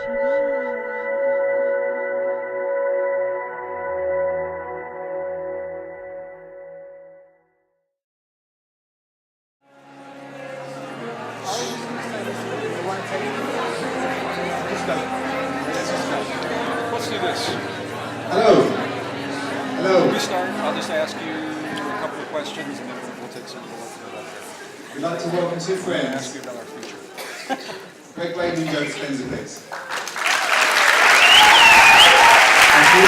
Let's do this. Hello. Hello. When we start, I'll just ask you a couple of questions and then we'll take some more up there. We'd like to welcome two I'll ask friends. you about our future. Gregg, Braden, and Dispenza, please. Thank you.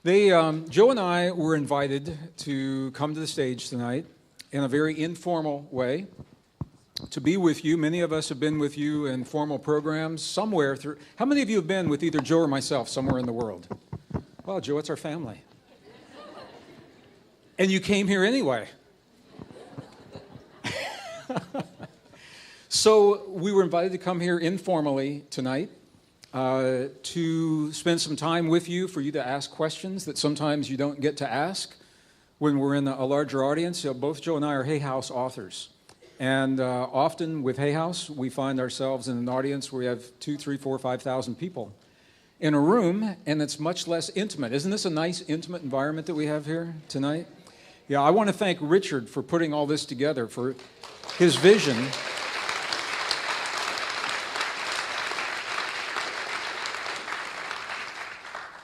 Thank you. Joe and I were invited to come to the stage tonight in a very informal way to be with you. Many of us have been with you in formal programs somewhere through. How many of you have been with either Joe or myself somewhere in the world? Well, Joe, it's our family. And you came here anyway. So we were invited to come here informally tonight. To spend some time with you, for you to ask questions that sometimes you don't get to ask when we're in a larger audience. Both Joe and I are Hay House authors. And often with Hay House, we find ourselves in an audience where we have 2, 3, 4, 5,000 people in a room, and it's much less intimate. Isn't this a nice, intimate environment that we have here tonight? Yeah, I want to thank Richard for putting all this together, for his vision.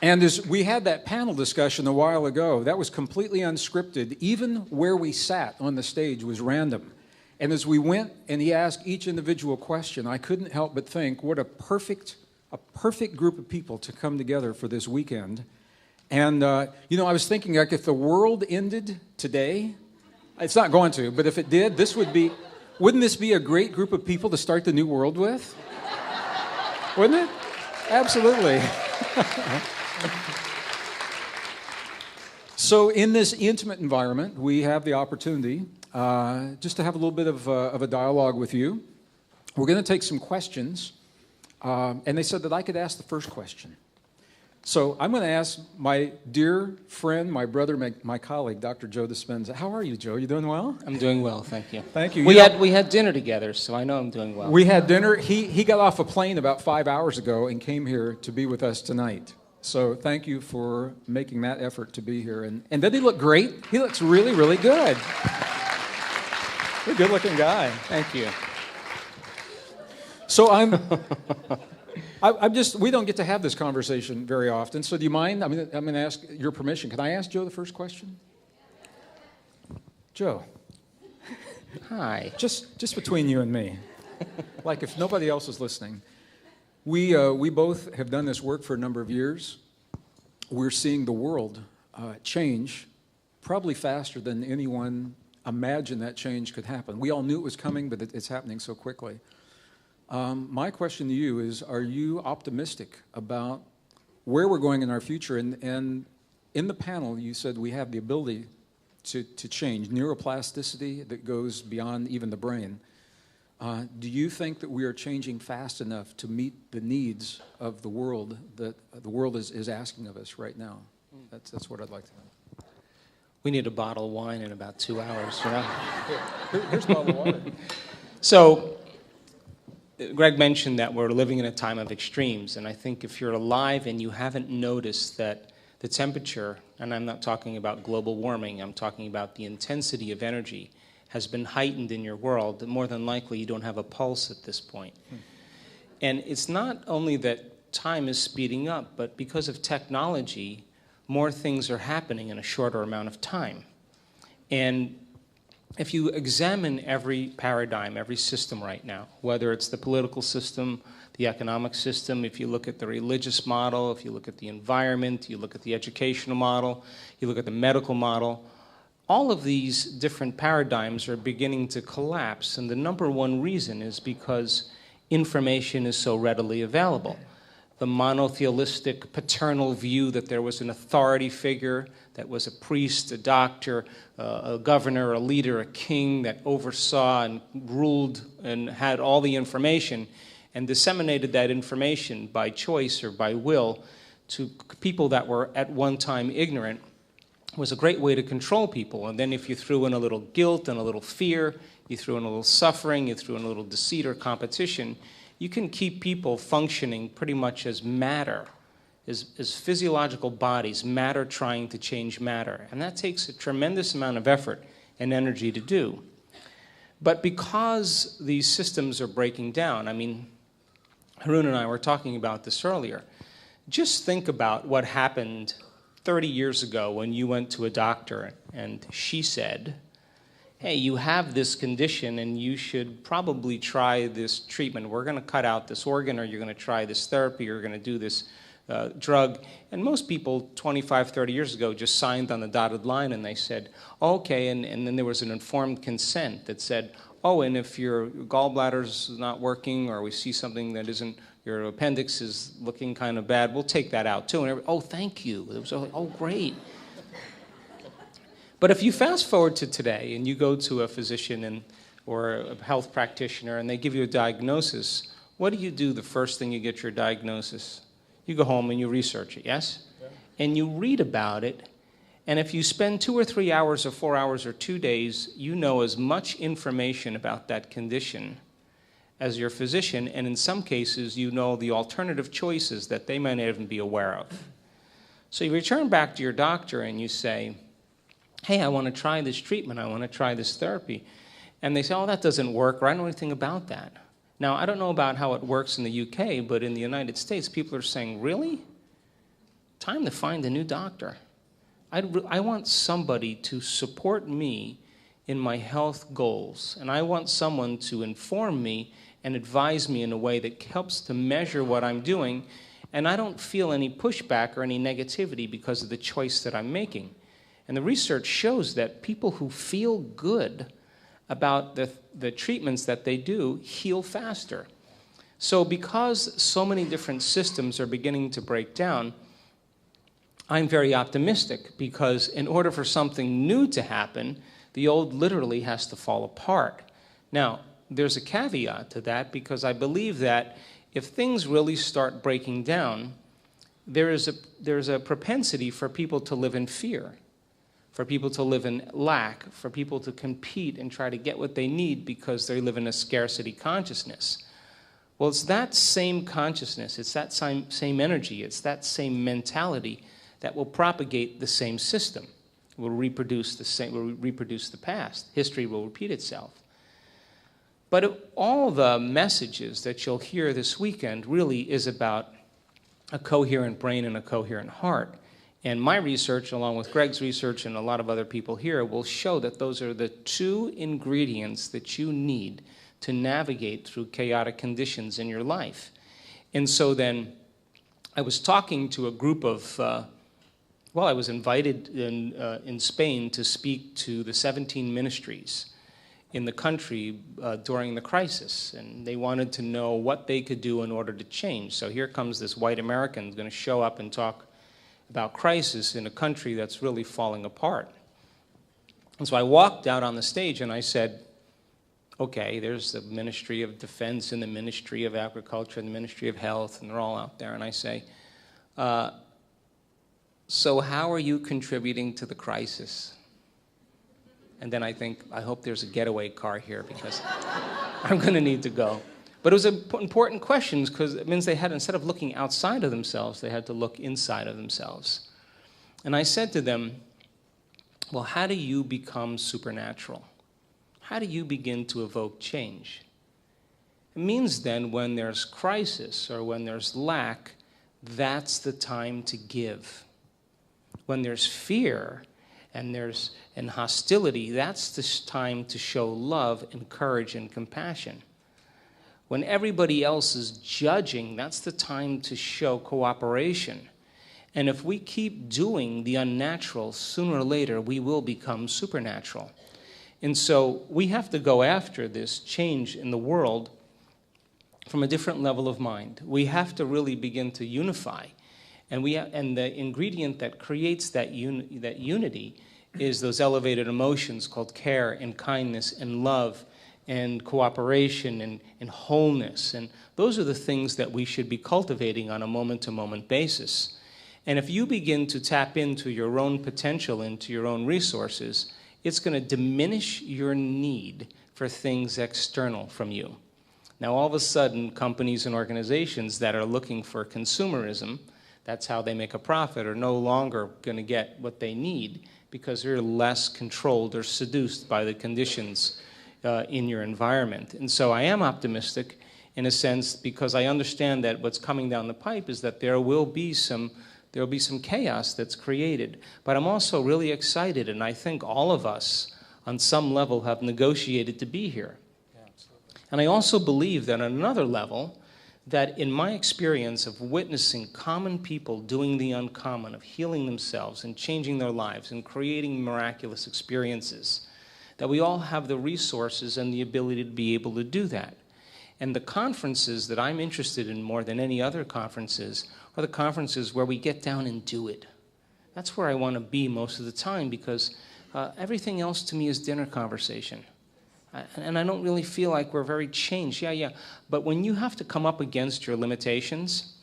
And as we had that panel discussion a while ago, that was completely unscripted. Even where we sat on the stage was random. And as we went and he asked each individual question, I couldn't help but think, what a perfect group of people to come together for this weekend. And, I was thinking, like, if the world ended today, it's not going to, but if it did, wouldn't this be a great group of people to start the new world with? Wouldn't it? Absolutely. So in this intimate environment, we have the opportunity just to have a little bit of a dialogue with you. We're going to take some questions, and they said that I could ask the first question. So I'm going to ask my dear friend, my brother, my colleague, Dr. Joe Dispenza. How are you, Joe? You doing well? I'm doing well, thank you. Thank you. We had dinner together, so I know I'm doing well. We had dinner. He got off a plane about 5 hours ago and came here to be with us tonight. So thank you for making that effort to be here. And doesn't he look great? He looks really, really good. You're a good-looking guy. Thank you. So we don't get to have this conversation very often. So do you mind? I'm going to ask your permission. Can I ask Joe the first question? Joe. Hi. Just between you and me. Like if nobody else is listening. We both have done this work for a number of years. We're seeing the world change probably faster than anyone imagined that change could happen. We all knew it was coming, but it's happening so quickly. My question to you is, are you optimistic about where we're going in our future? And in the panel, you said we have the ability to change, neuroplasticity that goes beyond even the brain. Do you think that we are changing fast enough to meet the needs of the world that the world is asking of us right now? That's what I'd like to know. We need a bottle of wine in about 2 hours, you know? Here's a bottle of water. So, Gregg mentioned that we're living in a time of extremes, and I think if you're alive and you haven't noticed that the temperature, and I'm not talking about global warming, I'm talking about the intensity of energy, has been heightened in your world, more than likely you don't have a pulse at this point. And it's not only that time is speeding up, but because of technology, more things are happening in a shorter amount of time. And if you examine every paradigm, every system right now, whether it's the political system, the economic system, if you look at the religious model, if you look at the environment, you look at the educational model, you look at the medical model, all of these different paradigms are beginning to collapse, and the number one reason is because information is so readily available. The monotheistic paternal view that there was an authority figure, that was a priest, a doctor, a governor, a leader, a king that oversaw and ruled and had all the information and disseminated that information by choice or by will to people that were at one time ignorant. was a great way to control people. And then if you threw in a little guilt and a little fear, you threw in a little suffering, you threw in a little deceit or competition, you can keep people functioning pretty much as matter, as physiological bodies, matter trying to change matter. And that takes a tremendous amount of effort and energy to do. But because these systems are breaking down, I mean, Haroon and I were talking about this earlier. Just think about what happened 30 years ago when you went to a doctor and she said, hey, you have this condition and you should probably try this treatment. We're going to cut out this organ, or you're going to try this therapy, or you're going to do this drug. And most people 25, 30 years ago just signed on the dotted line and they said, okay, and then there was an informed consent that said, oh, and if your gallbladder's not working, or we see something that isn't, your appendix is looking kind of bad, we'll take that out too. And oh, thank you. It was like, oh, great. But if you fast forward to today and you go to a physician or a health practitioner and they give you a diagnosis, what do you do the first thing you get your diagnosis? You go home and you research it, yes? Yeah. And you read about it, and if you spend 2 or 3 hours or 4 hours or 2 days, you know as much information about that condition as your physician, and in some cases, you know the alternative choices that they might not even be aware of. So you return back to your doctor and you say, hey, I want to try this treatment, I want to try this therapy. And they say, oh, that doesn't work, or I don't know anything about that. Now, I don't know about how it works in the UK, but in the United States, people are saying, really? Time to find a new doctor. I want somebody to support me in my health goals, and I want someone to inform me and advise me in a way that helps to measure what I'm doing, and I don't feel any pushback or any negativity because of the choice that I'm making. And the research shows that people who feel good about the treatments that they do heal faster. So because so many different systems are beginning to break down, I'm very optimistic, because in order for something new to happen, the old literally has to fall apart. Now, there's a caveat to that, because I believe that if things really start breaking down, there's a propensity for people to live in fear, for people to live in lack, for people to compete and try to get what they need because they live in a scarcity consciousness. Well, it's that same consciousness, it's that same energy, it's that same mentality that will propagate the same system, will reproduce the past. History will repeat itself. But all the messages that you'll hear this weekend really is about a coherent brain and a coherent heart. And my research, along with Gregg's research and a lot of other people here, will show that those are the 2 ingredients that you need to navigate through chaotic conditions in your life. And so then I was talking to a group of, I was invited in Spain to speak to the 17 ministries in the country during the crisis. And they wanted to know what they could do in order to change. So here comes this white American who's going to show up and talk about crisis in a country that's really falling apart. And so I walked out on the stage and I said, okay, there's the Ministry of Defense and the Ministry of Agriculture and the Ministry of Health, and they're all out there. And I say, so how are you contributing to the crisis? And then I think, I hope there's a getaway car here, because I'm going to need to go. But it was important questions, because it means they had, instead of looking outside of themselves, they had to look inside of themselves. And I said to them, well, how do you become supernatural? How do you begin to evoke change? It means then when there's crisis or when there's lack, that's the time to give. When there's fear and hostility, that's the time to show love and courage and compassion. When everybody else is judging, that's the time to show cooperation. And if we keep doing the unnatural, sooner or later we will become supernatural. And so we have to go after this change in the world from a different level of mind. We have to really begin to unify. And the ingredient that creates that unity is those elevated emotions called care and kindness and love and cooperation and wholeness. And those are the things that we should be cultivating on a moment-to-moment basis. And if you begin to tap into your own potential, into your own resources, it's going to diminish your need for things external from you. Now, all of a sudden, companies and organizations that are looking for consumerism, that's how they make a profit, are no longer going to get what they need because they're less controlled or seduced by the conditions in your environment. And so I am optimistic in a sense because I understand that what's coming down the pipe is that there will be some chaos that's created. But I'm also really excited, and I think all of us on some level have negotiated to be here. And I also believe that on another level, that in my experience of witnessing common people doing the uncommon, of healing themselves and changing their lives and creating miraculous experiences, that we all have the resources and the ability to be able to do that. And the conferences that I'm interested in more than any other conferences are the conferences where we get down and do it. That's where I want to be most of the time because everything else to me is dinner conversation. And I don't really feel like we're very changed. Yeah. But when you have to come up against your limitations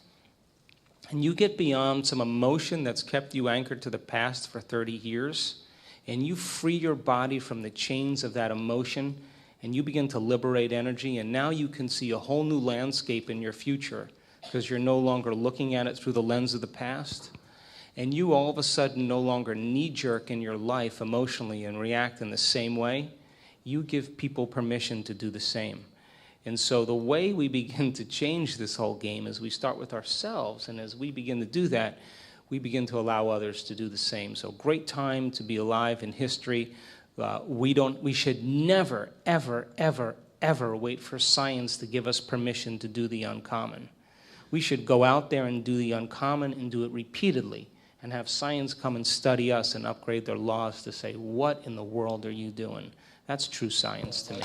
and you get beyond some emotion that's kept you anchored to the past for 30 years and you free your body from the chains of that emotion and you begin to liberate energy and now you can see a whole new landscape in your future because you're no longer looking at it through the lens of the past and you all of a sudden no longer knee-jerk in your life emotionally and react in the same way. You give people permission to do the same. And so the way we begin to change this whole game is we start with ourselves, and as we begin to do that, we begin to allow others to do the same. So great time to be alive in history. We should never, ever, ever, ever wait for science to give us permission to do the uncommon. We should go out there and do the uncommon and do it repeatedly and have science come and study us and upgrade their laws to say, what in the world are you doing? That's true science to me.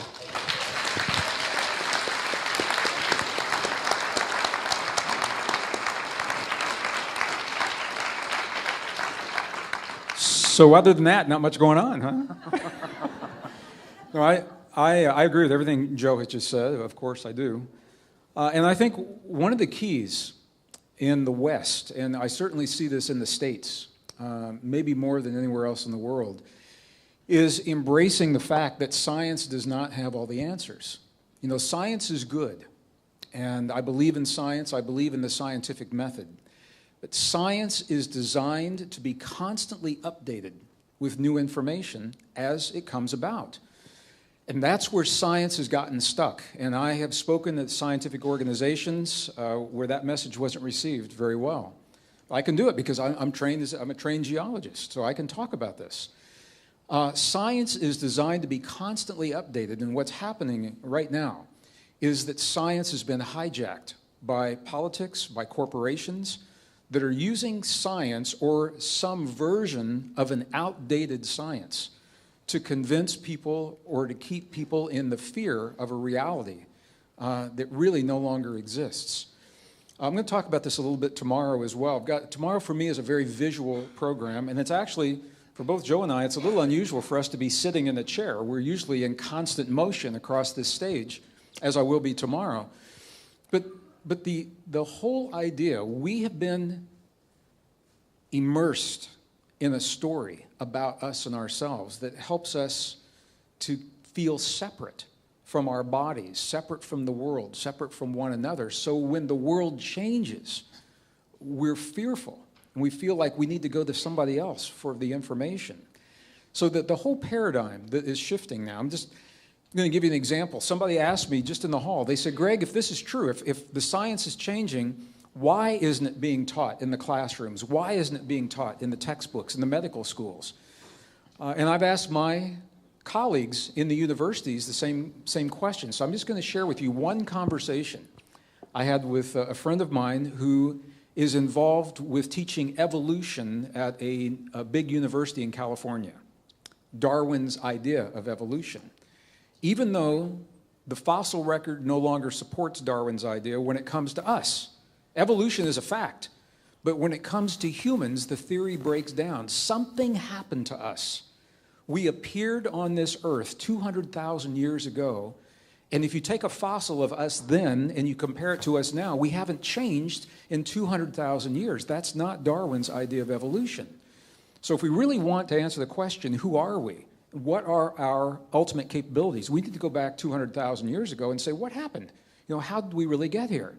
So other than that, not much going on, huh? No, I agree with everything Joe has just said. Of course I do. And I think one of the keys in the West, and I certainly see this in the States, maybe more than anywhere else in the world, is embracing the fact that science does not have all the answers. You know, science is good, and I believe in science, I believe in the scientific method. But science is designed to be constantly updated with new information as it comes about. And that's where science has gotten stuck. And I have spoken at scientific organizations where that message wasn't received very well. I can do it because I'm a trained geologist, so I can talk about this. Science is designed to be constantly updated, and what's happening right now is that science has been hijacked by politics, by corporations that are using science or some version of an outdated science to convince people or to keep people in the fear of a reality that really no longer exists. I'm going to talk about this a little bit tomorrow as well. Tomorrow for me is a very visual program, and it's actually, for both Joe and I, it's a little unusual for us to be sitting in a chair. We're usually in constant motion across this stage, as I will be tomorrow. But the whole idea, we have been immersed in a story about us and ourselves that helps us to feel separate from our bodies, separate from the world, separate from one another. So when the world changes, we're fearful. And we feel like we need to go to somebody else for the information. So that the whole paradigm that is shifting now, I'm just going to give you an example. Somebody asked me just in the hall, they said, Gregg, if this is true, if the science is changing, why isn't it being taught in the classrooms? Why isn't it being taught in the textbooks, in the medical schools? And I've asked my colleagues in the universities the same question. So I'm just going to share with you one conversation I had with a friend of mine who is involved with teaching evolution at a big university in California. Darwin's idea of evolution. Even though the fossil record no longer supports Darwin's idea when it comes to us. Evolution is a fact, but when it comes to humans, the theory breaks down. Something happened to us. We appeared on this earth 200,000 years ago, And if you take a fossil of us then and you compare it to us now, we haven't changed in 200,000 years. That's not Darwin's idea of evolution. So if we really want to answer the question, who are we? What are our ultimate capabilities? We need to go back 200,000 years ago and say, what happened? How did we really get here?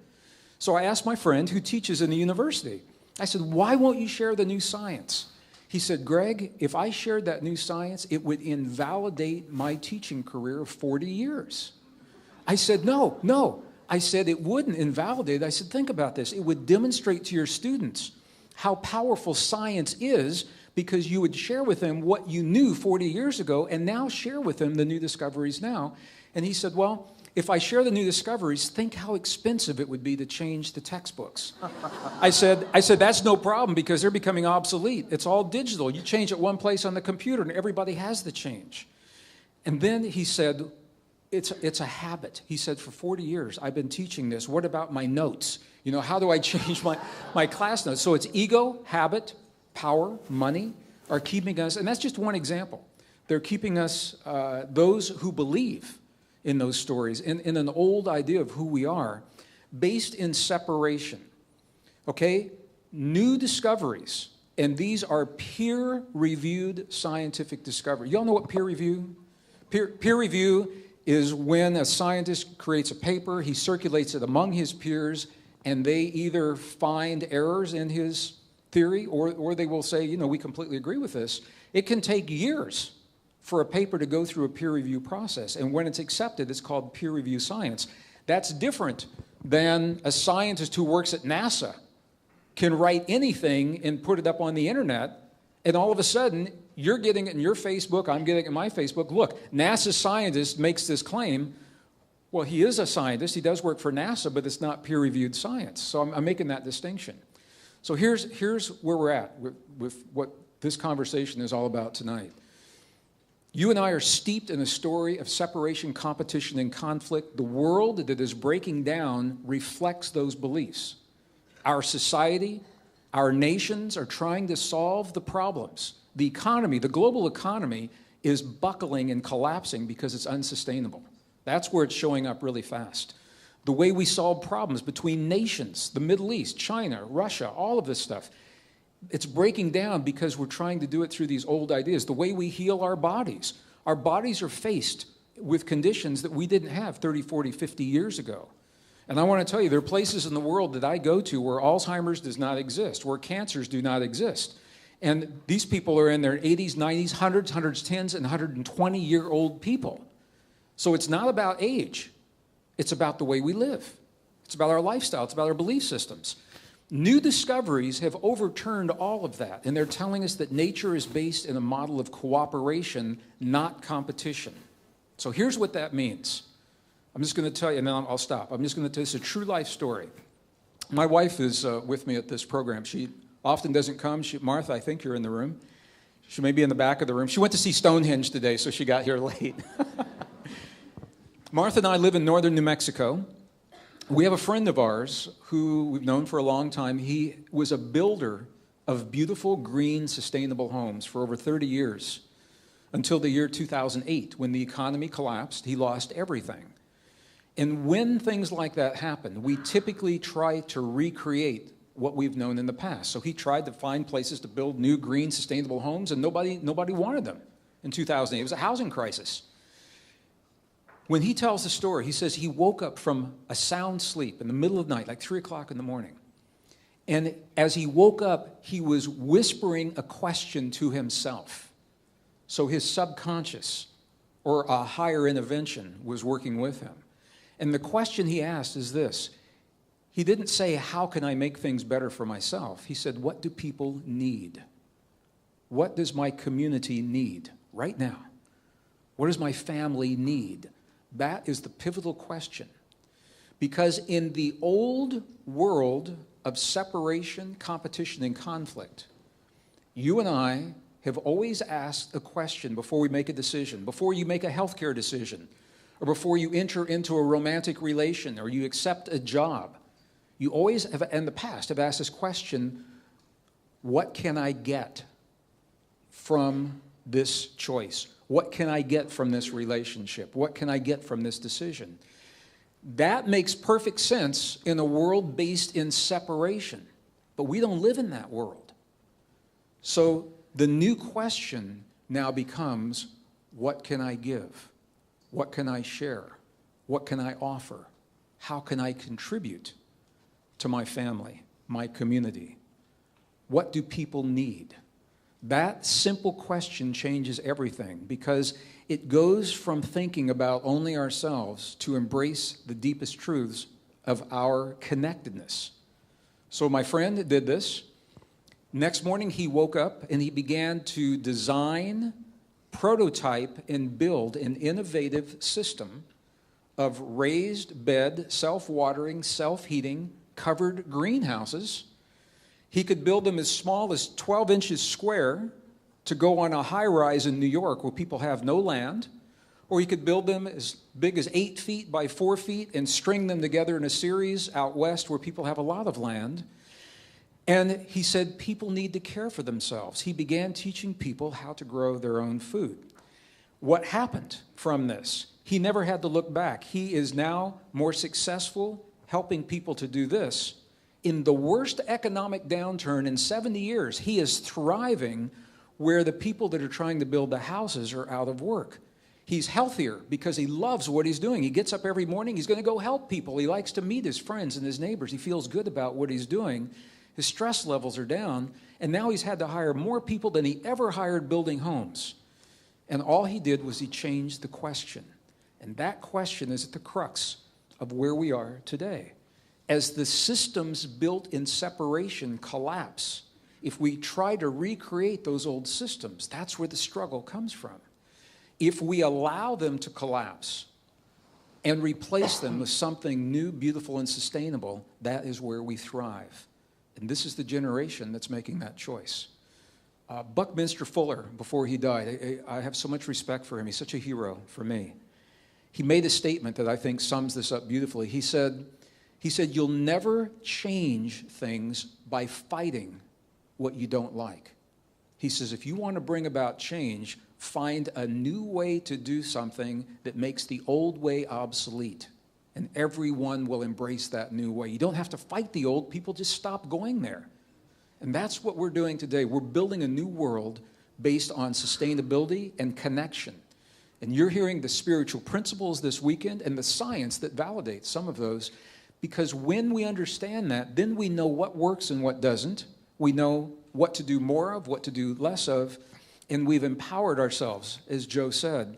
So I asked my friend who teaches in the university, I said, why won't you share the new science? He said, Gregg, if I shared that new science, it would invalidate my teaching career of 40 years. I said, no. I said, it wouldn't invalidate. I said, think about this. It would demonstrate to your students how powerful science is because you would share with them what you knew 40 years ago and now share with them the new discoveries now. And he said, well, if I share the new discoveries, think how expensive it would be to change the textbooks. I said, that's no problem because they're becoming obsolete. It's all digital. You change it one place on the computer and everybody has the change. And then he said, it's a habit. He said, for 40 years, I've been teaching this. What about my notes? How do I change my class notes? So it's ego, habit, power, money are keeping us, and that's just one example. They're keeping us, those who believe in those stories, in an old idea of who we are, based in separation. Okay? New discoveries, and these are peer-reviewed scientific discoveries. You all know what peer review? Peer review is when a scientist creates a paper, he circulates it among his peers, and they either find errors in his theory or they will say, we completely agree with this. It can take years for a paper to go through a peer review process, and when it's accepted, it's called peer review science. That's different than a scientist who works at NASA can write anything and put it up on the internet, and all of a sudden, you're getting it in your Facebook, I'm getting it in my Facebook. Look, NASA scientist makes this claim. Well, he is a scientist. He does work for NASA, but it's not peer-reviewed science. So I'm making that distinction. So here's where we're at with what this conversation is all about tonight. You and I are steeped in a story of separation, competition, and conflict. The world that is breaking down reflects those beliefs. Our society, our nations are trying to solve the problems. The economy, the global economy, is buckling and collapsing because it's unsustainable. That's where it's showing up really fast. The way we solve problems between nations, the Middle East, China, Russia, all of this stuff, it's breaking down because we're trying to do it through these old ideas. The way we heal our bodies are faced with conditions that we didn't have 30, 40, 50 years ago. And I want to tell you, there are places in the world that I go to where Alzheimer's does not exist, where cancers do not exist. And these people are in their 80s, 90s, 100s, 10s, and 120-year-old people. So it's not about age. It's about the way we live. It's about our lifestyle. It's about our belief systems. New discoveries have overturned all of that, and they're telling us that nature is based in a model of cooperation, not competition. So here's what that means. I'm just going to tell you, and then I'll stop. I'm just going to tell you, it's a true life story. My wife is with me at this program. She often doesn't come. Martha, I think you're in the room. She may be in the back of the room. She went to see Stonehenge today, so she got here late. Martha and I live in northern New Mexico. We have a friend of ours who we've known for a long time. He was a builder of beautiful, green, sustainable homes for over 30 years until the year 2008, when the economy collapsed. He lost everything. And when things like that happen, we typically try to recreate what we've known in the past. So he tried to find places to build new, green, sustainable homes, and nobody wanted them in 2008. It was a housing crisis. When he tells the story, he says he woke up from a sound sleep in the middle of the night, like 3 o'clock in the morning. And as he woke up, he was whispering a question to himself. So his subconscious, or a higher intervention, was working with him. And the question he asked is this. He didn't say, how can I make things better for myself? He said, what do people need? What does my community need right now? What does my family need? That is the pivotal question. Because in the old world of separation, competition, and conflict, you and I have always asked a question before we make a decision, before you make a healthcare decision, or before you enter into a romantic relation, or you accept a job. You always have, in the past, have asked this question, what can I get from this choice? What can I get from this relationship? What can I get from this decision? That makes perfect sense in a world based in separation. But we don't live in that world. So the new question now becomes, what can I give? What can I share? What can I offer? How can I contribute to my family, my community? What do people need? That simple question changes everything, because it goes from thinking about only ourselves to embrace the deepest truths of our connectedness. So my friend did this. Next morning he woke up and he began to design, prototype, and build an innovative system of raised bed, self-watering, self-heating, covered greenhouses. He could build them as small as 12 inches square to go on a high-rise in New York where people have no land, or he could build them as big as 8 feet by 4 feet and string them together in a series out west where people have a lot of land. And he said people need to care for themselves. He began teaching people how to grow their own food. What happened from this? He never had to look back. He is now more successful helping people to do this. In the worst economic downturn in 70 years, he is thriving where the people that are trying to build the houses are out of work. He's healthier because he loves what he's doing. He gets up every morning. He's going to go help people. He likes to meet his friends and his neighbors. He feels good about what he's doing. His stress levels are down. And now he's had to hire more people than he ever hired building homes. And all he did was he changed the question. And that question is at the crux of where we are today. As the systems built in separation collapse, if we try to recreate those old systems, that's where the struggle comes from. If we allow them to collapse and replace them with something new, beautiful, and sustainable, that is where we thrive. And this is the generation that's making that choice. Buckminster Fuller, before he died, I have so much respect for him. He's such a hero for me. He made a statement that I think sums this up beautifully. He said, you'll never change things by fighting what you don't like. He says, if you want to bring about change, find a new way to do something that makes the old way obsolete. And everyone will embrace that new way. You don't have to fight the old. People just stop going there. And that's what we're doing today. We're building a new world based on sustainability and connection. And you're hearing the spiritual principles this weekend and the science that validates some of those. Because when we understand that, then we know what works and what doesn't. We know what to do more of, what to do less of. And we've empowered ourselves, as Joe said.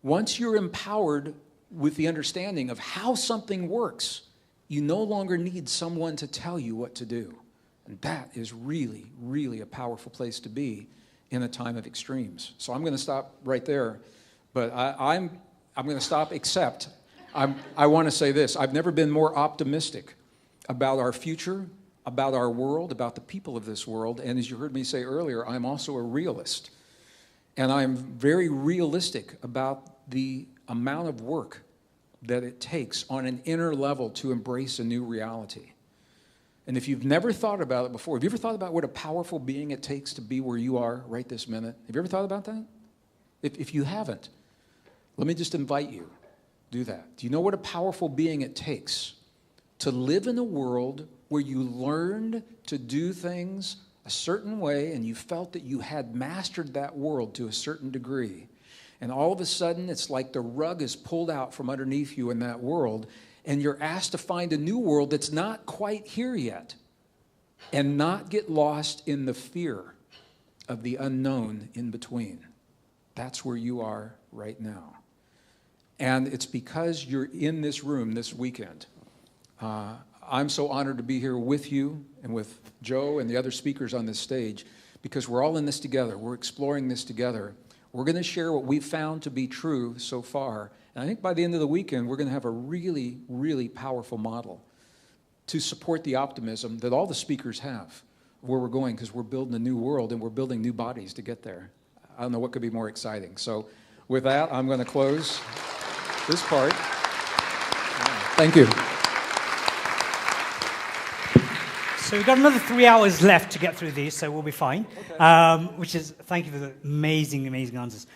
Once you're empowered with the understanding of how something works, you no longer need someone to tell you what to do. And that is really, really a powerful place to be in a time of extremes. So I'm going to stop right there. But I'm going to stop, except I want to say this. I've never been more optimistic about our future, about our world, about the people of this world. And as you heard me say earlier, I'm also a realist. And I'm very realistic about the amount of work that it takes on an inner level to embrace a new reality. And if you've never thought about it before, have you ever thought about what a powerful being it takes to be where you are right this minute? Have you ever thought about that? If you haven't, let me just invite you, do that. Do you know what a powerful being it takes to live in a world where you learned to do things a certain way and you felt that you had mastered that world to a certain degree? And all of a sudden, it's like the rug is pulled out from underneath you in that world, and you're asked to find a new world that's not quite here yet, and not get lost in the fear of the unknown in between. That's where you are right now. And it's because you're in this room this weekend. I'm so honored to be here with you and with Joe and the other speakers on this stage, because we're all in this together. We're exploring this together. We're going to share what we've found to be true so far. And I think by the end of the weekend, we're going to have a really, really powerful model to support the optimism that all the speakers have where we're going, because we're building a new world and we're building new bodies to get there. I don't know what could be more exciting. So with that, I'm going to close this part. Thank you. So we've got another 3 hours left to get through these, so we'll be fine. Thank you for the amazing, amazing answers.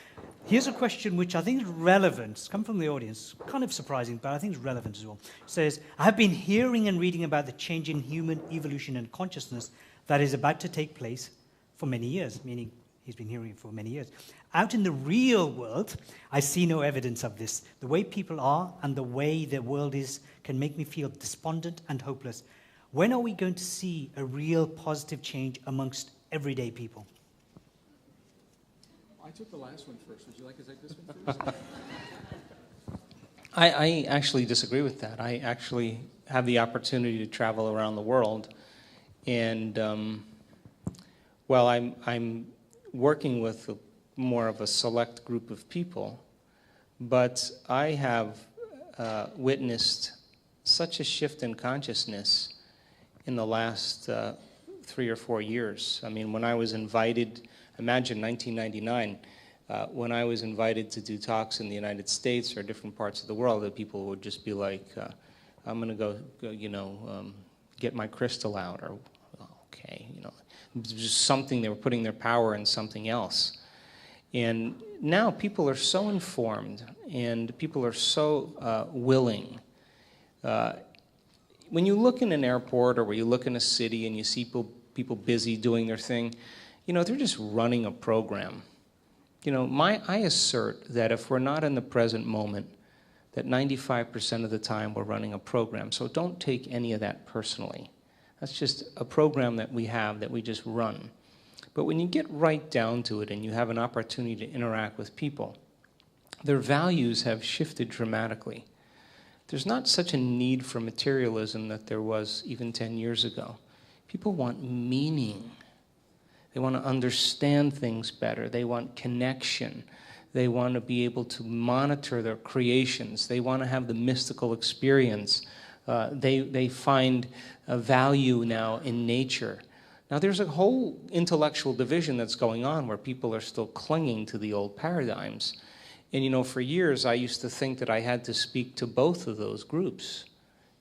Here's a question which I think is relevant. It's come from the audience. Kind of surprising, but I think it's relevant as well. It says, I have been hearing and reading about the change in human evolution and consciousness that is about to take place for many years, meaning he's been hearing it for many years. Out in the real world, I see no evidence of this. The way people are and the way the world is can make me feel despondent and hopeless. When are we going to see a real positive change amongst everyday people? I took the last one first. Would you like to take this one first? I actually disagree with that. I actually have the opportunity to travel around the world, and well, I'm working with more of a select group of people, but I have witnessed such a shift in consciousness in the last 3 or 4 years. I mean, when I was invited, imagine 1999, when I was invited to do talks in the United States or different parts of the world, that people would just be like, I'm going to go get my crystal out, or, okay, just something, they were putting their power in something else. And now people are so informed, and people are so willing. When you look in an airport, or when you look in a city and you see people busy doing their thing, they're just running a program. I assert that if we're not in the present moment, that 95% of the time we're running a program. So don't take any of that personally. That's just a program that we have that we just run. But when you get right down to it and you have an opportunity to interact with people, their values have shifted dramatically. There's not such a need for materialism that there was even 10 years ago. People want meaning. They want to understand things better. They want connection. They want to be able to monitor their creations. They want to have the mystical experience. They find a value now in nature. Now, there's a whole intellectual division that's going on where people are still clinging to the old paradigms. And, for years, I used to think that I had to speak to both of those groups.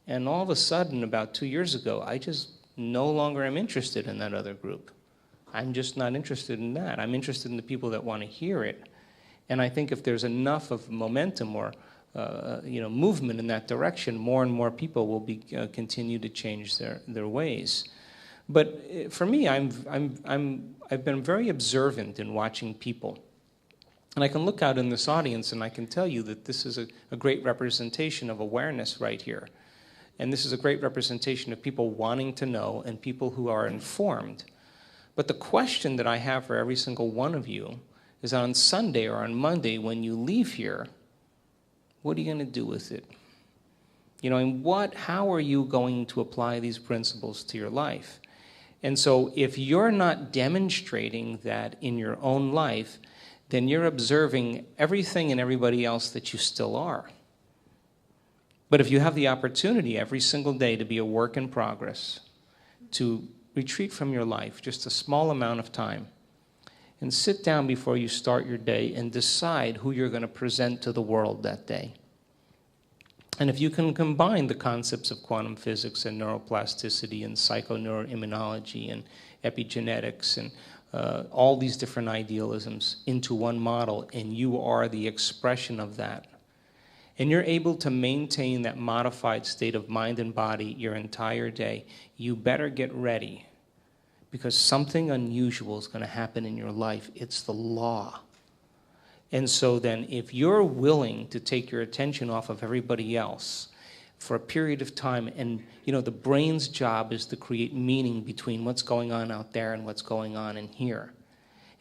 And all of a sudden, about 2 years ago, I just no longer am interested in that other group. I'm just not interested in that. I'm interested in the people that want to hear it. And I think if there's enough of momentum or movement in that direction, more and more people will continue to change their ways. But for me, I've been very observant in watching people. And I can look out in this audience and I can tell you that this is a great representation of awareness right here. And this is a great representation of people wanting to know and people who are informed. But the question that I have for every single one of you is on Sunday or on Monday when you leave here, what are you going to do with it? And how are you going to apply these principles to your life? And so if you're not demonstrating that in your own life, then you're observing everything and everybody else that you still are. But if you have the opportunity every single day to be a work in progress, to retreat from your life just a small amount of time, and sit down before you start your day and decide who you're going to present to the world that day. And if you can combine the concepts of quantum physics and neuroplasticity and psychoneuroimmunology and epigenetics and all these different idealisms into one model, and you are the expression of that, and you're able to maintain that modified state of mind and body your entire day, you better get ready, because something unusual is going to happen in your life. It's the law. And so then if you're willing to take your attention off of everybody else for a period of time, and the brain's job is to create meaning between what's going on out there and what's going on in here.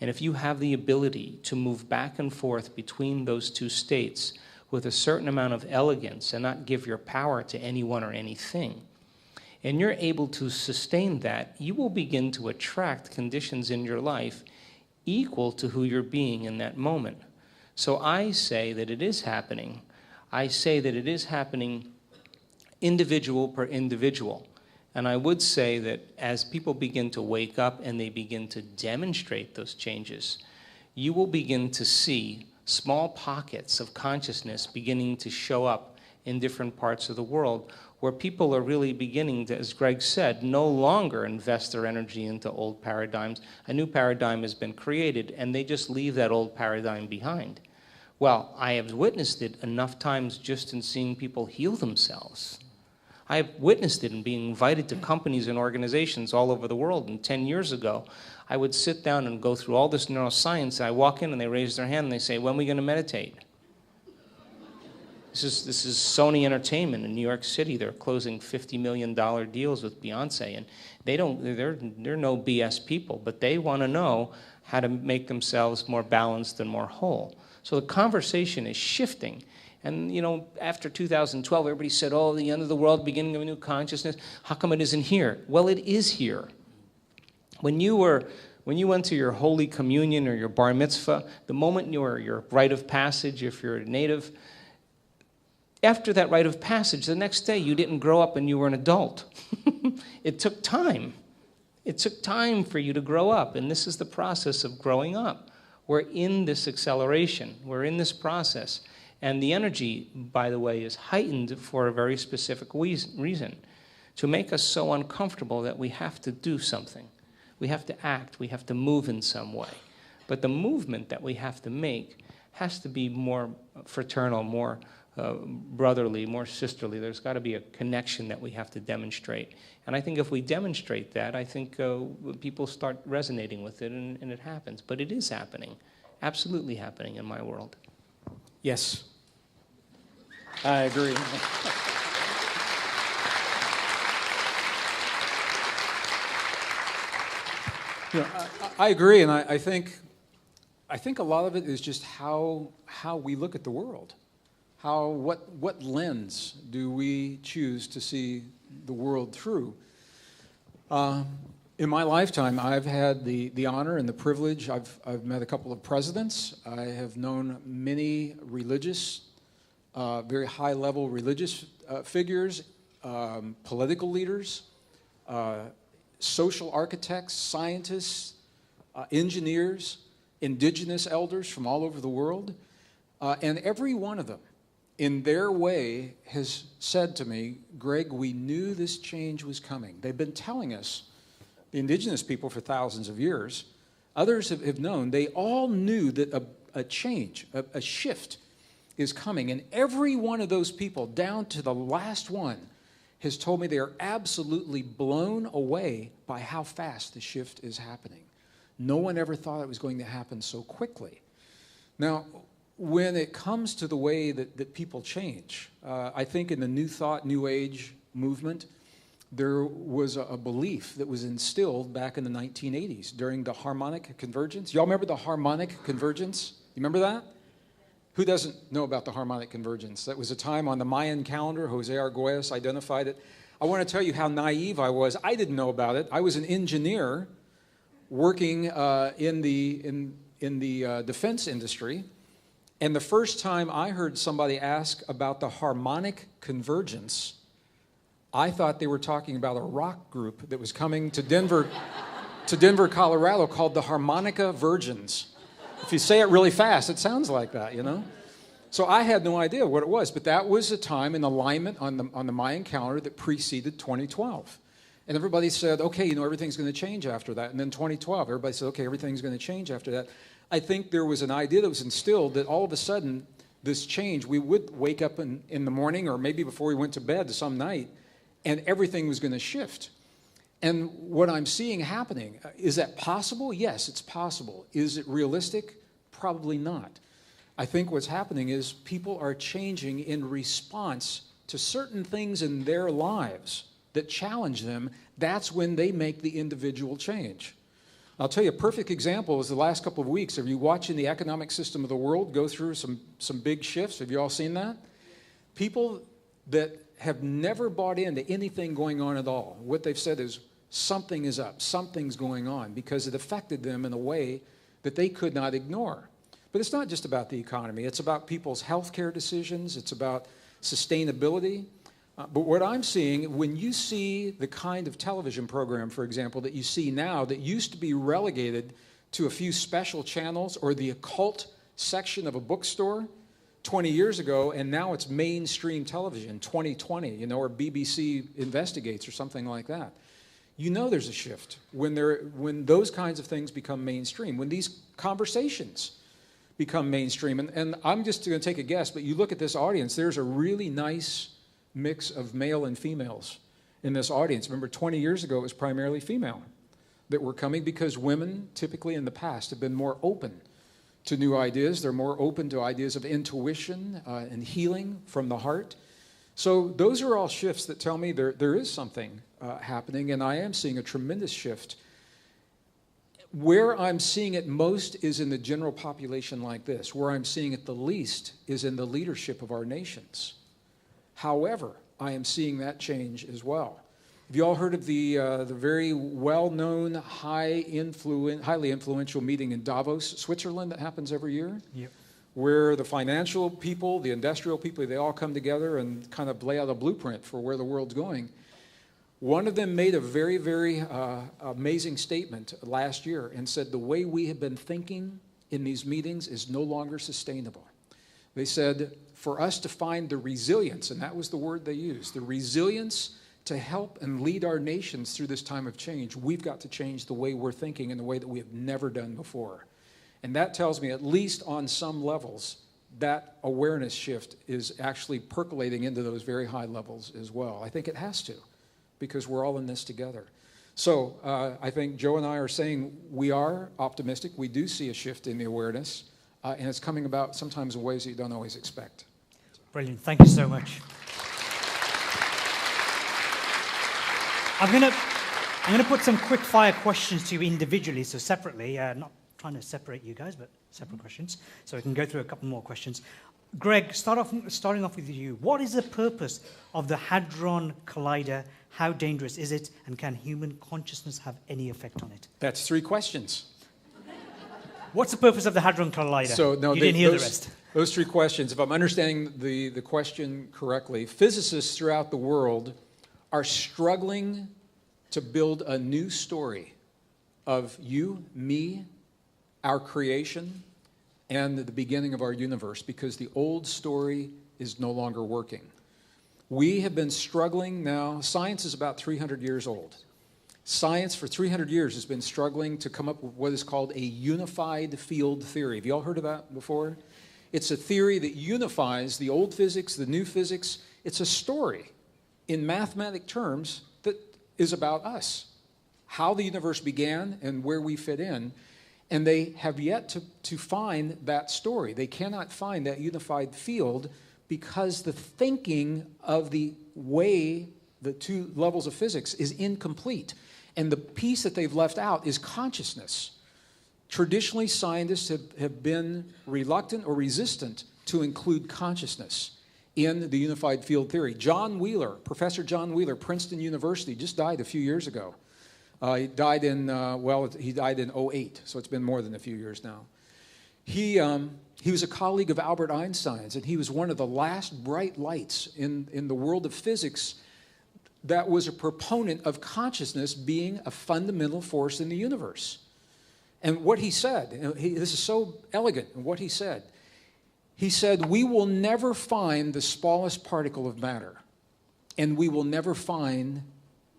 And if you have the ability to move back and forth between those two states with a certain amount of elegance and not give your power to anyone or anything, and you're able to sustain that, you will begin to attract conditions in your life equal to who you're being in that moment. So I say that it is happening. I say that it is happening individual per individual. And I would say that as people begin to wake up and they begin to demonstrate those changes, you will begin to see small pockets of consciousness beginning to show up in different parts of the world where people are really beginning to, as Gregg said, no longer invest their energy into old paradigms. A new paradigm has been created, and they just leave that old paradigm behind. Well, I have witnessed it enough times just in seeing people heal themselves. I have witnessed it in being invited to companies and organizations all over the world. And 10 years ago, I would sit down and go through all this neuroscience, and I walk in and they raise their hand and they say, when are we going to meditate? This is Sony Entertainment in New York City. They're closing $50 million deals with Beyonce, and they're no BS people, but they want to know how to make themselves more balanced and more whole. So the conversation is shifting. And, after 2012, everybody said, oh, the end of the world, beginning of a new consciousness. How come it isn't here? Well, it is here. When you went to your Holy Communion or your Bar Mitzvah, the moment your rite of passage, if you're a native, after that rite of passage, the next day you didn't grow up and you were an adult. It took time. It took time for you to grow up, and this is the process of growing up. We're in this acceleration. We're in this process. And the energy, by the way, is heightened for a very specific reason, to make us so uncomfortable that we have to do something. We have to act. We have to move in some way. But the movement that we have to make has to be more fraternal, more brotherly, more sisterly. There's got to be a connection that we have to demonstrate. And I think if we demonstrate that, I think people start resonating with it, and it happens. But it is happening, absolutely happening in my world. Yes, I agree. I agree, and I think a lot of it is just how we look at the world. What lens do we choose to see the world through? In my lifetime, I've had the honor and the privilege. I've met a couple of presidents. I have known many religious, very high-level religious figures, political leaders, social architects, scientists, engineers, indigenous elders from all over the world. And every one of them, in their way, has said to me, Gregg, we knew this change was coming. They've been telling us, the indigenous people, for thousands of years. Others have known. They all knew that a change, a shift is coming. And every one of those people, down to the last one, has told me they are absolutely blown away by how fast the shift is happening. No one ever thought it was going to happen so quickly. Now, when it comes to the way that people change, I think in the New Thought, New Age movement, there was a belief that was instilled back in the 1980s during the harmonic convergence. Y'all remember the harmonic convergence? You remember that? Who doesn't know about the harmonic convergence? That was a time on the Mayan calendar. Jose Arguelles identified it. I want to tell you how naive I was. I didn't know about it. I was an engineer working in the defense industry. And the first time I heard somebody ask about the harmonic convergence, I thought they were talking about a rock group that was coming to Denver, Colorado, called the Harmonica Virgins. If you say it really fast, it sounds like that, So I had no idea what it was, but that was a time in alignment on the Mayan calendar that preceded 2012. And everybody said, okay, everything's going to change after that. And then 2012, everybody said, okay, everything's going to change after that. I think there was an idea that was instilled that all of a sudden, this change, we would wake up in the morning or maybe before we went to bed some night, and everything was going to shift. And what I'm seeing happening, is that possible? Yes, it's possible. Is it realistic? Probably not. I think what's happening is people are changing in response to certain things in their lives that challenge them. That's when they make the individual change. I'll tell you a perfect example is the last couple of weeks. Are you watching the economic system of the world go through some big shifts? Have you all seen that? People that have never bought into anything going on at all, what they've said is something is up, something's going on, because it affected them in a way that they could not ignore. But it's not just about the economy. It's about people's healthcare decisions. It's about sustainability. But what I'm seeing, when you see the kind of television program, for example, that you see now that used to be relegated to a few special channels or the occult section of a bookstore, 20 years ago, and now it's mainstream television, 2020, or BBC Investigates or something like that. There's a shift when those kinds of things become mainstream, when these conversations become mainstream. And I'm just going to take a guess, but you look at this audience, there's a really nice mix of male and females in this audience. Remember, 20 years ago, it was primarily female that were coming because women typically in the past have been more open to new ideas. They're more open to ideas of intuition and healing from the heart. So those are all shifts that tell me there is something happening, and I am seeing a tremendous shift. Where I'm seeing it most is in the general population like this. Where I'm seeing it the least is in the leadership of our nations. However, I am seeing that change as well. Have you all heard of the very well-known, highly influential meeting in Davos, Switzerland, that happens every year? Yep. Where the financial people, the industrial people, they all come together and kind of lay out a blueprint for where the world's going. One of them made a very, very amazing statement last year and said the way we have been thinking in these meetings is no longer sustainable. They said for us to find the resilience, and that was the word they used, the resilience to help and lead our nations through this time of change, we've got to change the way we're thinking in a way that we have never done before. And that tells me, at least on some levels, that awareness shift is actually percolating into those very high levels as well. I think it has to, because we're all in this together. So I think Joe and I are saying we are optimistic. We do see a shift in the awareness, and it's coming about sometimes in ways that you don't always expect. Brilliant. Thank you so much. I'm going to put some quick fire questions to you individually, so separately, not trying to separate you guys, but separate questions. So we can go through a couple more questions. Gregg, starting off with you. What is the purpose of the Hadron Collider? How dangerous is it? And can human consciousness have any effect on it? That's 3 questions. What's the purpose of the Hadron Collider? So, no, you didn't hear the rest. Those 3 questions, if I'm understanding the question correctly, physicists throughout the world are struggling to build a new story of you, me, our creation, and the beginning of our universe, because the old story is no longer working. We have been struggling now. Science is about 300 years old. Science for 300 years has been struggling to come up with what is called a unified field theory. Have you all heard of that before? It's a theory that unifies the old physics, the new physics. It's a story in mathematic terms that is about us, how the universe began and where we fit in. And they have yet to find that story. They cannot find that unified field because the thinking of the way, the 2 levels of physics, is incomplete. And the piece that they've left out is consciousness. Traditionally, scientists have been reluctant or resistant to include consciousness in the unified field theory. Professor John Wheeler, Princeton University, just died a few years ago. He died in 2008, so it's been more than a few years now. He was a colleague of Albert Einstein's, and he was one of the last bright lights in the world of physics that was a proponent of consciousness being a fundamental force in the universe. And what he said, this is so elegant, what he said, we will never find the smallest particle of matter, and we will never find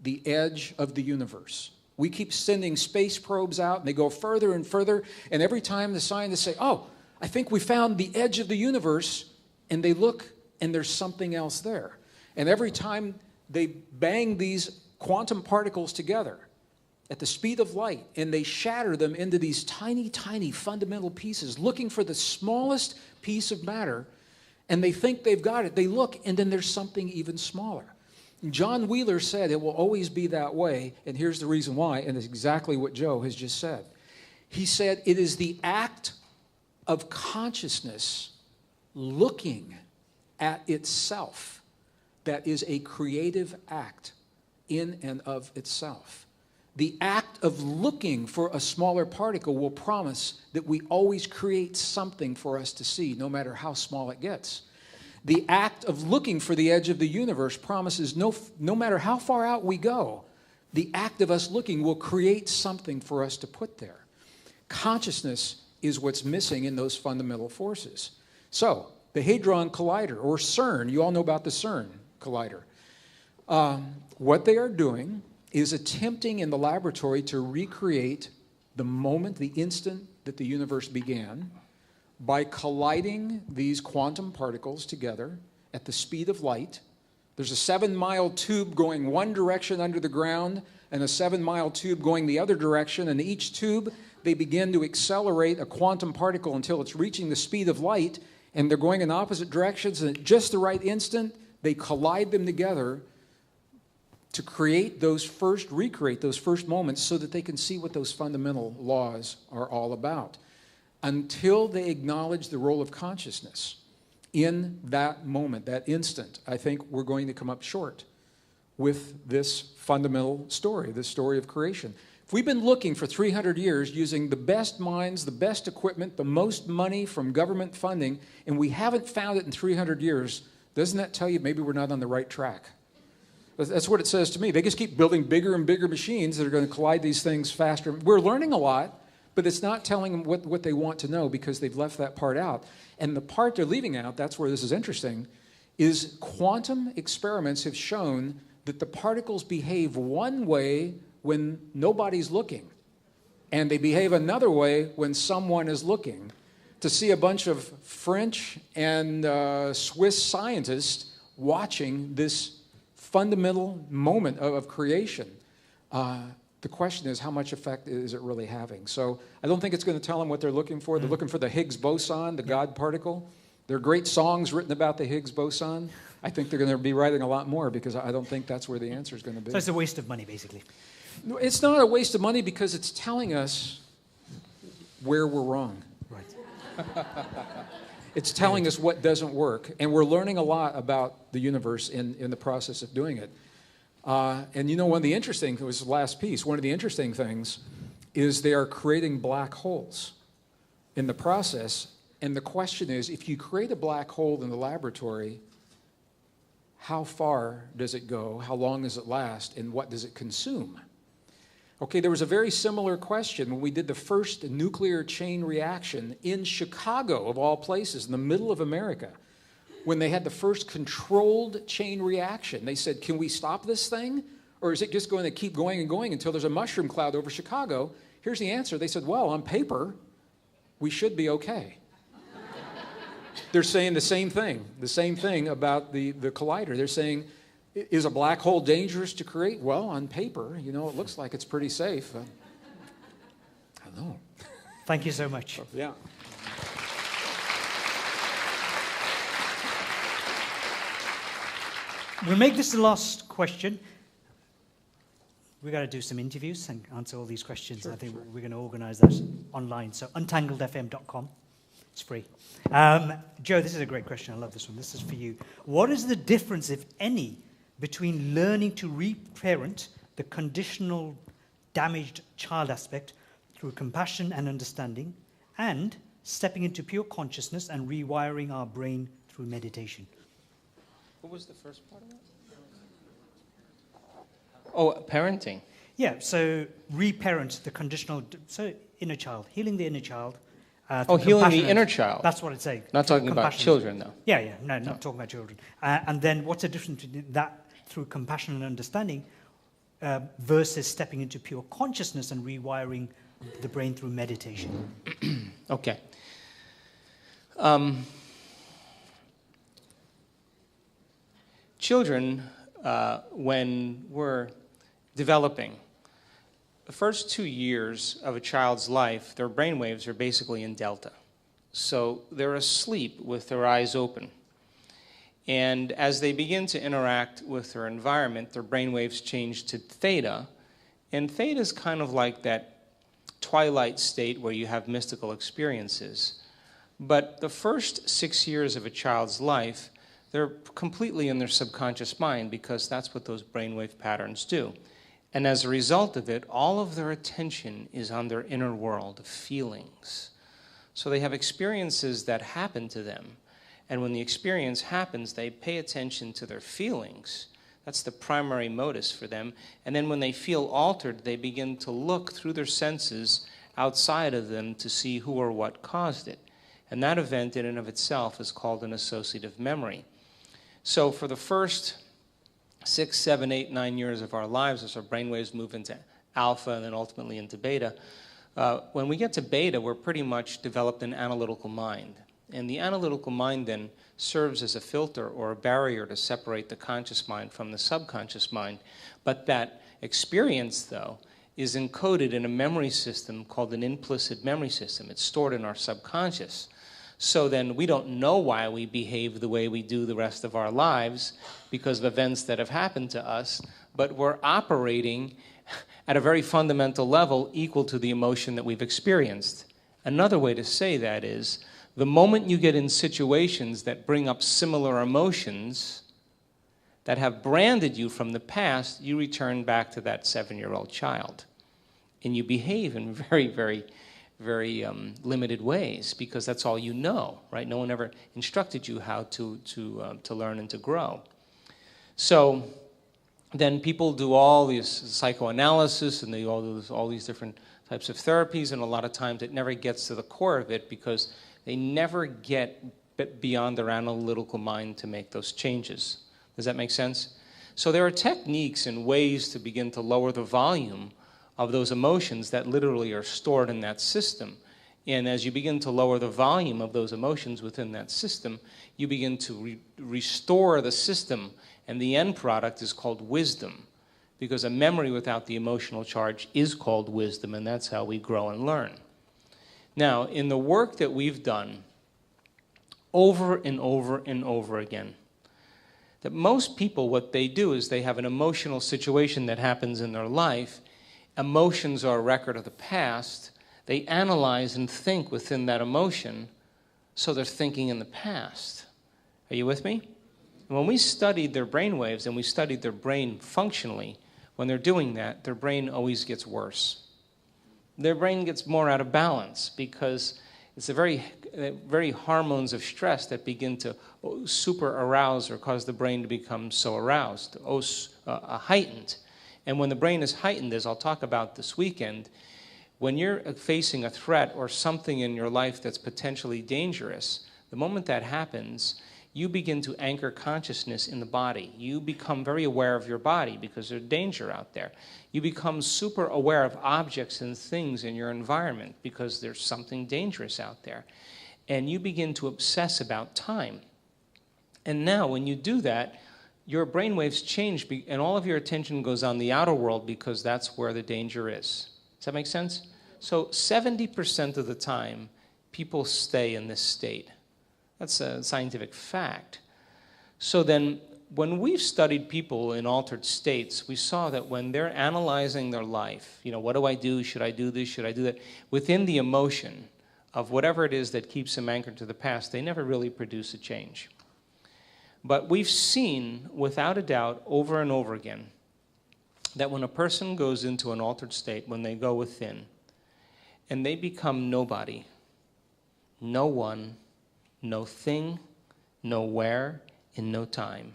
the edge of the universe. We keep sending space probes out, and they go further and further, and every time the scientists say, oh, I think we found the edge of the universe, and they look, and there's something else there. And every time they bang these quantum particles together at the speed of light, and they shatter them into these tiny, tiny fundamental pieces, looking for the smallest piece of matter, and they think they've got it. They look, and then there's something even smaller. John Wheeler said it will always be that way, and here's the reason why, and it's exactly what Joe has just said. He said it is the act of consciousness looking at itself that is a creative act in and of itself. The act of looking for a smaller particle will promise that we always create something for us to see, no matter how small it gets. The act of looking for the edge of the universe promises no matter how far out we go, the act of us looking will create something for us to put there. Consciousness is what's missing in those fundamental forces. So, the Hadron Collider, or CERN. You all know about the CERN Collider. What they are doing is attempting in the laboratory to recreate the moment, the instant that the universe began, by colliding these quantum particles together at the speed of light. There's a 7-mile tube going one direction under the ground and a 7-mile tube going the other direction, and each tube, they begin to accelerate a quantum particle until it's reaching the speed of light, and they're going in opposite directions, and at just the right instant, they collide them together to recreate those first moments so that they can see what those fundamental laws are all about. Until they acknowledge the role of consciousness in that moment, that instant, I think we're going to come up short with this fundamental story, this story of creation. If we've been looking for 300 years using the best minds, the best equipment, the most money from government funding, and we haven't found it in 300 years, doesn't that tell you maybe we're not on the right track? That's what it says to me. They just keep building bigger and bigger machines that are going to collide these things faster. We're learning a lot, but it's not telling them what they want to know because they've left that part out. And the part they're leaving out, that's where this is interesting, is quantum experiments have shown that the particles behave one way when nobody's looking, and they behave another way when someone is looking. To see a bunch of French and Swiss scientists watching this fundamental moment of creation, the question is, how much effect is it really having? So I don't think it's going to tell them what they're looking for. They're looking for the Higgs boson, the God particle. There are great songs written about the Higgs boson. I think they're going to be writing a lot more because I don't think that's where the answer is going to be. So it's a waste of money, basically. No, it's not a waste of money because it's telling us where we're wrong. Right. It's telling us what doesn't work. And we're learning a lot about the universe in the process of doing it. And you know, one of the interesting, it was the last piece, one of the interesting things is they are creating black holes in the process. And the question is, if you create a black hole in the laboratory, how far does it go? How long does it last? And what does it consume? Okay, there was a very similar question when we did the first nuclear chain reaction in Chicago, of all places, in the middle of America. When they had the first controlled chain reaction, they said, can we stop this thing? Or is it just going to keep going and going until there's a mushroom cloud over Chicago? Here's the answer. They said, well, on paper, we should be okay. They're saying the same thing about the collider. They're saying, is a black hole dangerous to create? Well, on paper, you know, it looks like it's pretty safe. I don't know. Thank you so much. Yeah. We'll make this the last question. We've got to do some interviews and answer all these questions. Sure, I think sure. we're going to organize that online. So untangledfm.com. It's free. Joe, this is a great question. I love this one. This is for you. What is the difference, if any, between learning to reparent the conditional damaged child aspect through compassion and understanding and stepping into pure consciousness and rewiring our brain through meditation? What was the first part of that? Oh, parenting. Yeah, so reparent the conditional, so inner child, healing the inner child. Oh, through healing the compassion. inner child. That's what it's saying. Not talking about Compassion. children, though. Yeah, no, not talking about children. And then what's the difference between that through compassion and understanding versus stepping into pure consciousness and rewiring the brain through meditation? Okay. Children, when we're developing, the first 2 years of a child's life, their brain waves are basically in delta. So they're asleep with their eyes open. And as they begin to interact with their environment, their brain waves change to theta. And theta is kind of like that twilight state where you have mystical experiences. But the first 6 years of a child's life, they're completely in their subconscious mind because that's what those brainwave patterns do. And as a result of it, all of their attention is on their inner world of feelings. So they have experiences that happen to them. And when the experience happens, they pay attention to their feelings. That's the primary modus for them. And then when they feel altered, they begin to look through their senses outside of them to see who or what caused it. And that event in and of itself is called an associative memory. So for the first 6, 7, 8, 9 years of our lives, as our brainwaves move into alpha and then ultimately into beta, when we get to beta, we're pretty much developed an analytical mind. And the analytical mind then serves as a filter or a barrier to separate the conscious mind from the subconscious mind. But that experience, though, is encoded in a memory system called an implicit memory system. It's stored in our subconscious. So then we don't know why we behave the way we do the rest of our lives because of events that have happened to us, but we're operating at a very fundamental level equal to the emotion that we've experienced. Another way to say that is, the moment you get in situations that bring up similar emotions that have branded you from the past, you return back to that 7-year-old child. And you behave in very, very, very limited ways because that's all you know, right? No one ever instructed you how to learn and to grow. So then people do all this psychoanalysis and they all do all these different types of therapies, and a lot of times it never gets to the core of it because they never get beyond their analytical mind to make those changes. Does that make sense? So there are techniques and ways to begin to lower the volume of those emotions that literally are stored in that system. And as you begin to lower the volume of those emotions within that system, you begin to restore the system, and the end product is called wisdom, because a memory without the emotional charge is called wisdom, and that's how we grow and learn. Now, in the work that we've done over and over and over again, that most people, what they do is they have an emotional situation that happens in their life. Emotions are a record of the past. They analyze and think within that emotion, so they're thinking in the past. Are you with me? And when we studied their brain waves and we studied their brain functionally, when they're doing that, their brain always gets worse. Their brain gets more out of balance because it's the very hormones of stress that begin to super arouse or cause the brain to become so aroused, heightened. And when the brain is heightened, as I'll talk about this weekend, when you're facing a threat or something in your life that's potentially dangerous, the moment that happens, you begin to anchor consciousness in the body. You become very aware of your body because there's danger out there. You become super aware of objects and things in your environment because there's something dangerous out there. And you begin to obsess about time. And now when you do that, your brainwaves change and all of your attention goes on the outer world because that's where the danger is. Does that make sense? So 70% of the time, people stay in this state. That's a scientific fact. So then, when we've studied people in altered states, we saw that when they're analyzing their life, what do I do? Should I do this? Should I do that? Within the emotion of whatever it is that keeps them anchored to the past, they never really produce a change. But we've seen, without a doubt, over and over again, that when a person goes into an altered state, when they go within, and they become nobody, no one, no thing, nowhere, in no time.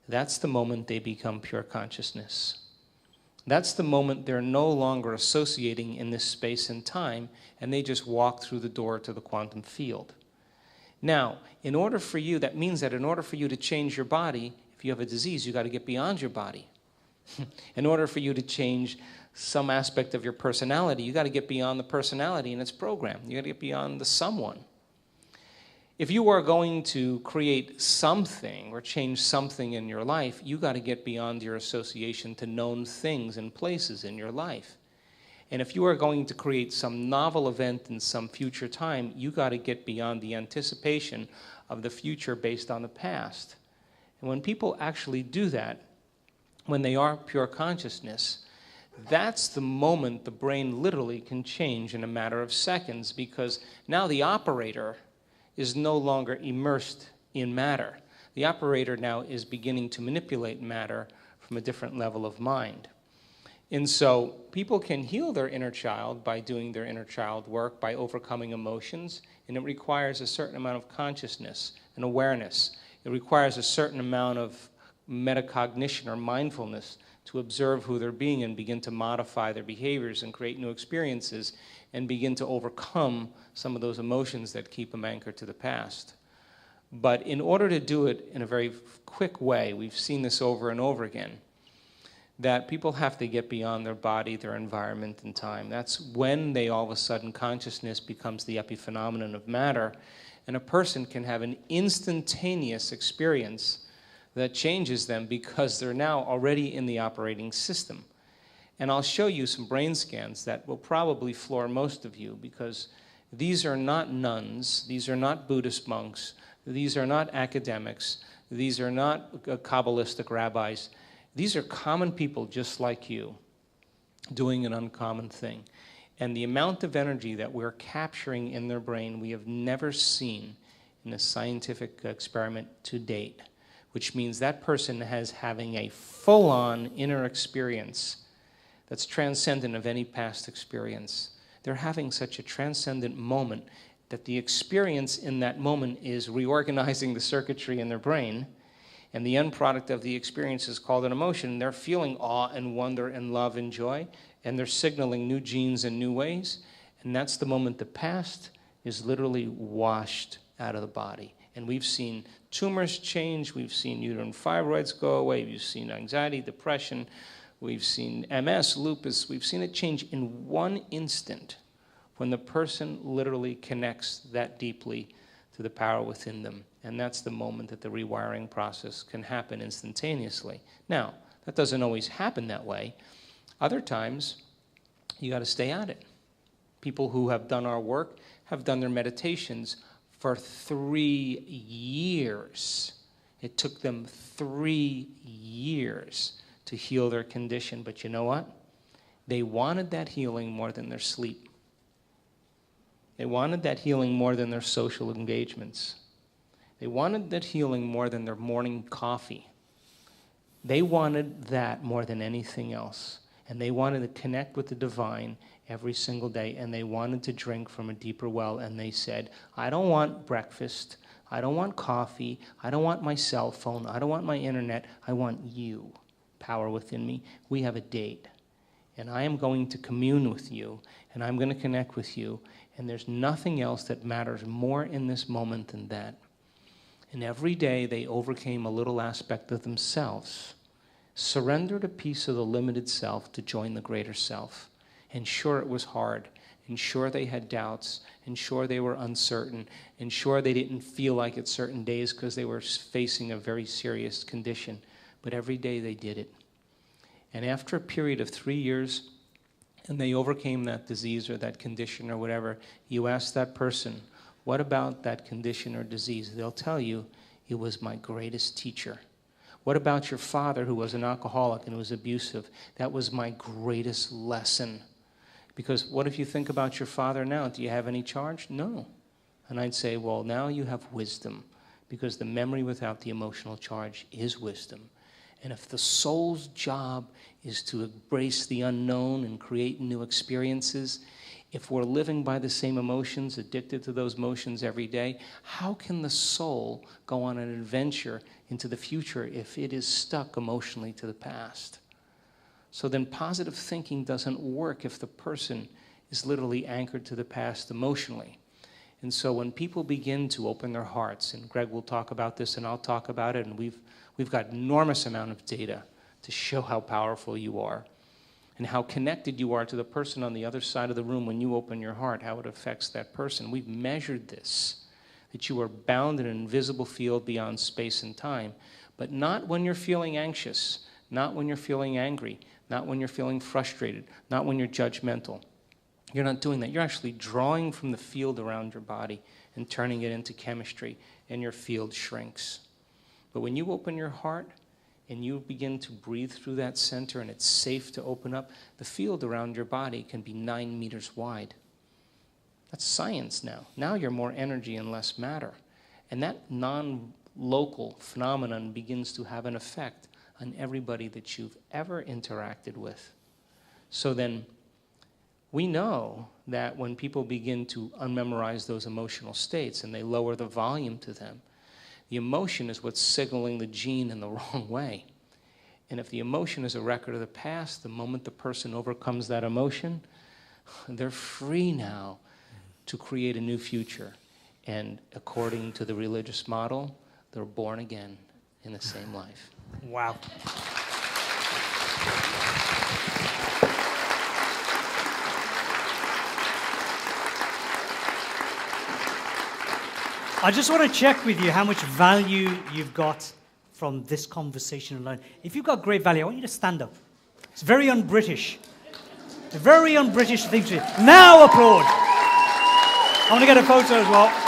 That's the moment they become pure consciousness. That's the moment they're no longer associating in this space and time, and they just walk through the door to the quantum field. Now, that means that in order for you to change your body, if you have a disease, you got to get beyond your body. In order for you to change some aspect of your personality, you got to get beyond the personality and its program. You got to get beyond the someone. If you are going to create something or change something in your life, you got to get beyond your association to known things and places in your life. And if you are going to create some novel event in some future time, you got to get beyond the anticipation of the future based on the past. And when people actually do that, when they are pure consciousness, that's the moment the brain literally can change in a matter of seconds, because now the operator is no longer immersed in matter. The operator now is beginning to manipulate matter from a different level of mind. And so people can heal their inner child by doing their inner child work, by overcoming emotions, and it requires a certain amount of consciousness and awareness. It requires a certain amount of metacognition or mindfulness to observe who they're being and begin to modify their behaviors and create new experiences and begin to overcome some of those emotions that keep them anchored to the past. But in order to do it in a very quick way, we've seen this over and over again, that people have to get beyond their body, their environment, and time. That's when they all of a sudden, consciousness becomes the epiphenomenon of matter, and a person can have an instantaneous experience that changes them because they're now already in the operating system. And I'll show you some brain scans that will probably floor most of you, because these are not nuns, these are not Buddhist monks, these are not academics, these are not Kabbalistic rabbis. These are common people just like you doing an uncommon thing. And the amount of energy that we're capturing in their brain we have never seen in a scientific experiment to date, which means that person is having a full-on inner experience that's transcendent of any past experience. They're having such a transcendent moment that the experience in that moment is reorganizing the circuitry in their brain, and the end product of the experience is called an emotion. They're feeling awe and wonder and love and joy, and they're signaling new genes in new ways, and that's the moment the past is literally washed out of the body. And we've seen tumors change, we've seen uterine fibroids go away, we've seen anxiety, depression, we've seen MS, lupus, we've seen it change in one instant when the person literally connects that deeply to the power within them. And that's the moment that the rewiring process can happen instantaneously. Now, that doesn't always happen that way. Other times, you got to stay at it. People who have done our work have done their meditations for 3 years. It took them 3 years to heal their condition. But you know what? They wanted that healing more than their sleep. They wanted that healing more than their social engagements. They wanted that healing more than their morning coffee. They wanted that more than anything else. And they wanted to connect with the divine every single day, and they wanted to drink from a deeper well, and they said, I don't want breakfast, I don't want coffee, I don't want my cell phone, I don't want my internet, I want you, power within me. We have a date, and I am going to commune with you, and I'm going to connect with you, and there's nothing else that matters more in this moment than that. And every day they overcame a little aspect of themselves, surrendered a piece of the limited self to join the greater self. And sure, it was hard, and sure they had doubts, and sure they were uncertain, and sure they didn't feel like it certain days because they were facing a very serious condition. But every day they did it. And after a period of 3 years, and they overcame that disease or that condition or whatever, you ask that person, what about that condition or disease? They'll tell you, it was my greatest teacher. What about your father who was an alcoholic and was abusive? That was my greatest lesson. Because what if you think about your father now? Do you have any charge? No. And I'd say, well, now you have wisdom, because the memory without the emotional charge is wisdom. And if the soul's job is to embrace the unknown and create new experiences, if we're living by the same emotions, addicted to those emotions every day, how can the soul go on an adventure into the future if it is stuck emotionally to the past? So then positive thinking doesn't work if the person is literally anchored to the past emotionally. And so when people begin to open their hearts, and Gregg will talk about this and I'll talk about it, and we've got enormous amount of data to show how powerful you are and how connected you are to the person on the other side of the room when you open your heart, how it affects that person. We've measured this, that you are bound in an invisible field beyond space and time, but not when you're feeling anxious, not when you're feeling angry, not when you're feeling frustrated, not when you're judgmental. You're not doing that. You're actually drawing from the field around your body and turning it into chemistry, and your field shrinks. But when you open your heart and you begin to breathe through that center and it's safe to open up, the field around your body can be 9 meters wide. That's science now. Now you're more energy and less matter. And that non-local phenomenon begins to have an effect on everybody that you've ever interacted with. So then we know that when people begin to unmemorize those emotional states and they lower the volume to them, the emotion is what's signaling the gene in the wrong way. And if the emotion is a record of the past, the moment the person overcomes that emotion, they're free now to create a new future. And according to the religious model, they're born again in the same life. Wow. I just want to check with you how much value you've got from this conversation alone. If you've got great value, I want you to stand up. It's very un-British. A very un-British thing to do. Now applaud. I want to get a photo as well.